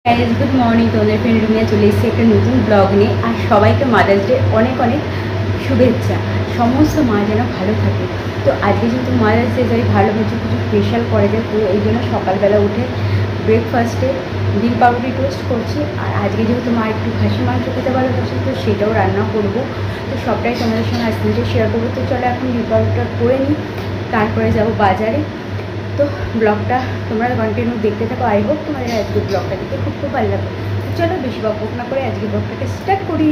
Good morning তোমাদের friend Rumiya চলে এসেছি একটা নতুন ব্লগ নিয়ে। আর সবাইকে মাদার্স ডে অনেক অনেক শুভেচ্ছা। সমস্ত মা যেন ভালো থাকে। তো আজকে যেহেতু মাদার্স ডে যাই ভালো কিছু কিছু স্পেশাল করে যায়, তো এই জন্য সকালবেলা উঠে ব্রেকফাস্টে ডিম পাউরুটি টোস্ট করছি। আর আজকে যেহেতু মা একটু খাসি মাংস খেতে ভালোবাসে, তো সেটাও রান্না করবো। তো সবটাই তোমাদের সঙ্গে আজকে শেয়ার করবো। তো চলো এখন ডিম পাউরুটিটা করে নিই, তারপরে যাবো বাজারে। তো ব্লগটা তোমরা কন্টিনিউ দেখতে থাকো। আই হোপ তোমাদের আজকে ব্লগটা দেখতে খুব খুব ভালো লাগবে। তো চলো বেশি বক না করে আজকে ব্লগটাকে স্টার্ট করি।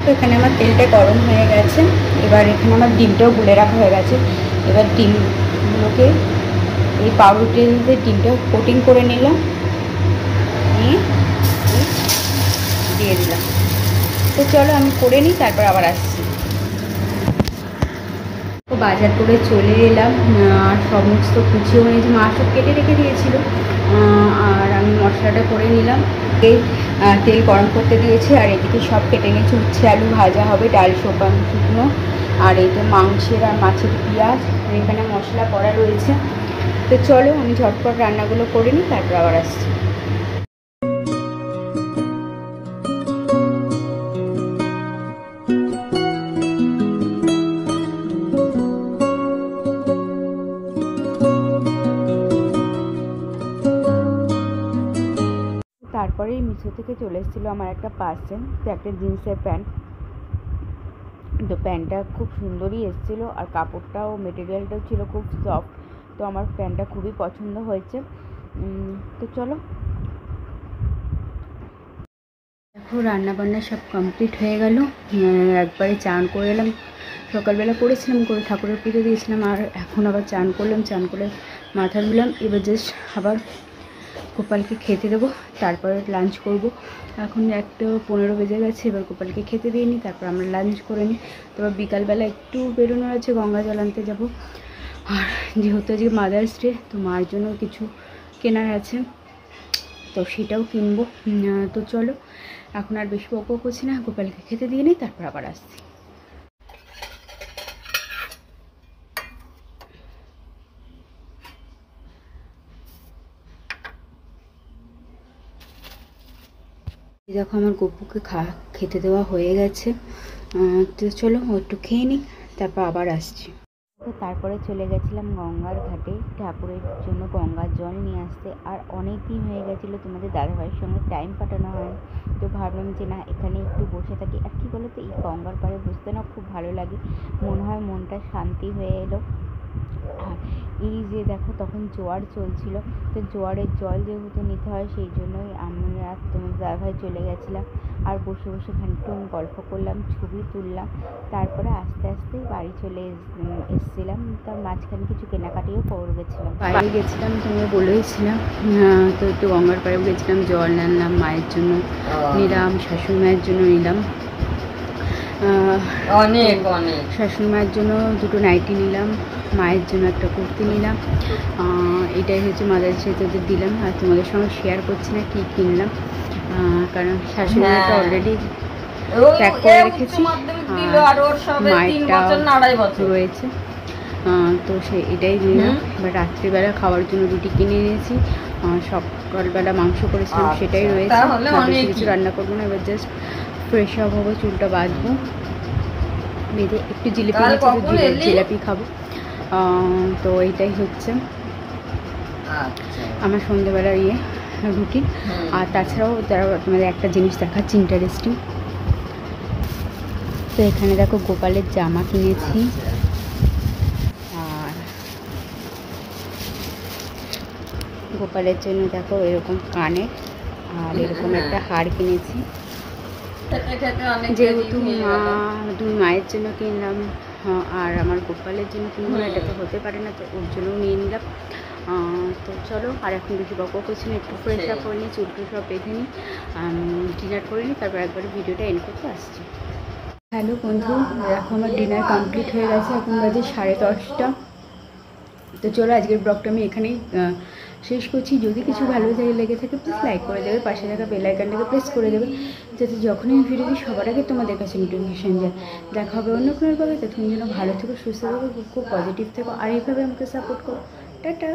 তো এখানে আমার তেলটা গরম হয়ে গেছে, এবার এখানে আমার ডিমটাও গুলে রাখা হয়ে গেছে। এবার ডিমগুলোকে এই পাউরুটিতে ডিমটা কোটিং করে নিলাম, নিয়ে দিয়ে দিলাম। তো চলো আমি করে নিই, তারপর আবার আসছি। বাজার করে চলে এলাম, সমস্ত কুচিও নিয়েছি, মা সব কেটে রেখে দিয়েছিল। আর আমি মশলাটা করে নিলাম, এই তেল গরম করতে দিয়েছি। আর এদিকে সব কেটে নিয়েছি, উচ্ছে আলু ভাজা হবে, ডাল শুকনো, আর এই তো মাংসের আর মাছের পেঁয়াজ, আর এখানে মশলা করা রয়েছে। তো চলো আমি ঝটপট রান্নাগুলো করে নিই, তারপর আবার আসছি। তারপরে মিশো থেকে চলে এসেছিলো আমার একটা পার্সেল, তো একটা জিন্সের প্যান্ট। তো প্যান্টটা খুব সুন্দরই এসেছিলো, আর কাপড়টাও মেটেরিয়ালটাও ছিল খুব সফট। তো আমার প্যান্টটা খুবই পছন্দ হয়েছে। তো চলো, দেখো রান্নাবান্না সব কমপ্লিট হয়ে গেল। একবারে চান করে এলাম, সকালবেলা করেছিলাম, করে ঠাকুরের পুজো দিয়েছিলাম। আর এখন আবার চান করলাম, চান করে মাথা ধুলাম। এবার জাস্ট আবার গোপালকে খেতে দেবো, তারপরে লাঞ্চ করব। এখন 1:15 বেজে গেছে, এবার গোপালকে খেতে দিয়ে নিই, তারপর আমরা লাঞ্চ করে নিই। তারপর বিকালবেলা একটু বেরোনোর আছে, গঙ্গা জল আনতে যাবো। আর যেহেতু আজকে মাদার্স ডে, তো মার জন্য কিছু কেনার আছে, তো সেটাও কিনবো। তো চলো এখন আর বেশি বকবক করছি না, গোপালকে খেতে দিয়ে নিই, তারপর আবার আসছি। দেখো আমার গপুকে খেতে দেওয়া হয়ে গেছে। তো চলো ও একটু খেয়ে নিই, তারপর আবার আসছি। তো তারপরে চলে গেছিলাম গঙ্গার ঘাটে ঠাকুরের জন্য গঙ্গার জল নিয়ে আসতে। আর অনেক দিন হয়ে গেছিলো তোমাদের দাদাভাইয়ের সঙ্গে টাইম কাটানো হয়, তো ভাবলাম যে না এখানে একটু বসে থাকি। আর কী বলো তো, এই গঙ্গার পাড়ে বসতে না খুব ভালো লাগে, মনে হয় মনটা শান্তি হয়ে এলো। আর এই যে দেখো তখন জোয়ার চলছিল, তো জোয়ারের জল যেহেতু নিতে হয়, সেই জন্যই আমরা তোমার দাদাভাই চলে গেছিলাম। আর বসে বসে খানিকটু গল্প করলাম, ছবি তুললাম, তারপরে আস্তে আস্তে বাড়ি চলে এসেছিলাম। তার মাঝখানে কিছু কেনাকাটিও করে গেছিলাম, বাইরে গেছিলাম, তুমি বলেইছিলাম। তো একটু গঙ্গার পাড়েও গেছিলাম, জল আনলাম, মায়ের জন্য নিলাম, শাশুড়ি মায়ের জন্য নিলাম, অনেক অনেক শাশুড়ি মায়ের জন্য দুটো নাইটি নিলাম, মায়ের জন্য একটা কুর্তি নিলাম। এটাই হচ্ছে মাদার্স ডে তোদের দিলাম। আর তোমাদের সঙ্গে শেয়ার করছি না কী কিনলাম, কারণ শাশুড়ি মায়েরটা অলরেডি প্যাক করে রেখেছি, মায়েরটা রয়েছে। তো এটাই দিলাম। এবার রাত্রিবেলা খাওয়ার জন্য রুটি কিনে এনেছি, সকালবেলা মাংস করেছিলাম সেটাই রয়েছে, বেশি কিছু রান্না করবো না। এবার জাস্ট ফ্রেশ আপ হবো, চুলটা বাঁধবো, বেঁধে একটু জিলাপি খাবো। তো এইটাই হচ্ছে আমার সন্ধ্যেবেলার রুটিন। আর তাছাড়াও তোমাদের একটা জিনিস দেখাচ্ছি ইন্টারেস্টিং। তো এখানে দেখো গোপালের জামা কিনেছি, আর গোপালের জন্য দেখো এরকম কানের আর এরকম একটা হার কিনেছি। যেহেতু দুই মায়ের জন্য কিনলাম, আর আমার গোপালের জন্য কিনবো না, এটা তো হতে পারে না, তো ওর জন্যও নিয়ে নিলাম। তো চলো আর এখন বেশি বকবক করছি না, একটু ফ্রেশ আপ করে নিই, চুলটুল সব বেঁধে নিই, ডিনার করে নিই, তারপর একবারে ভিডিওটা এন্ড করতে আসছি। হ্যালো বন্ধু, দেখো আমার ডিনার কমপ্লিট হয়ে গেছে, এখন বাজে 10:30। তো চলো আজকের ব্লগটা আমি এখানেই শেষ করছি। যদি কিছু ভালো লেগে থাকে প্লিজ লাইক করে দেবে, পাশে থাকা বেল আইকনটাকে প্রেস করে দেবে, যাতে যখনই আমি ভিডিও দিই সবার আগে তোমাদের কাছে নোটিফিকেশান যায়। দেখা হবে অন্য কোনো ব্লগে, তখন যেন ভালো থেকো, সুস্থ থেকো, খুব পজিটিভ থেকো, আর এইভাবে আমাকে সাপোর্ট করো। টাটা।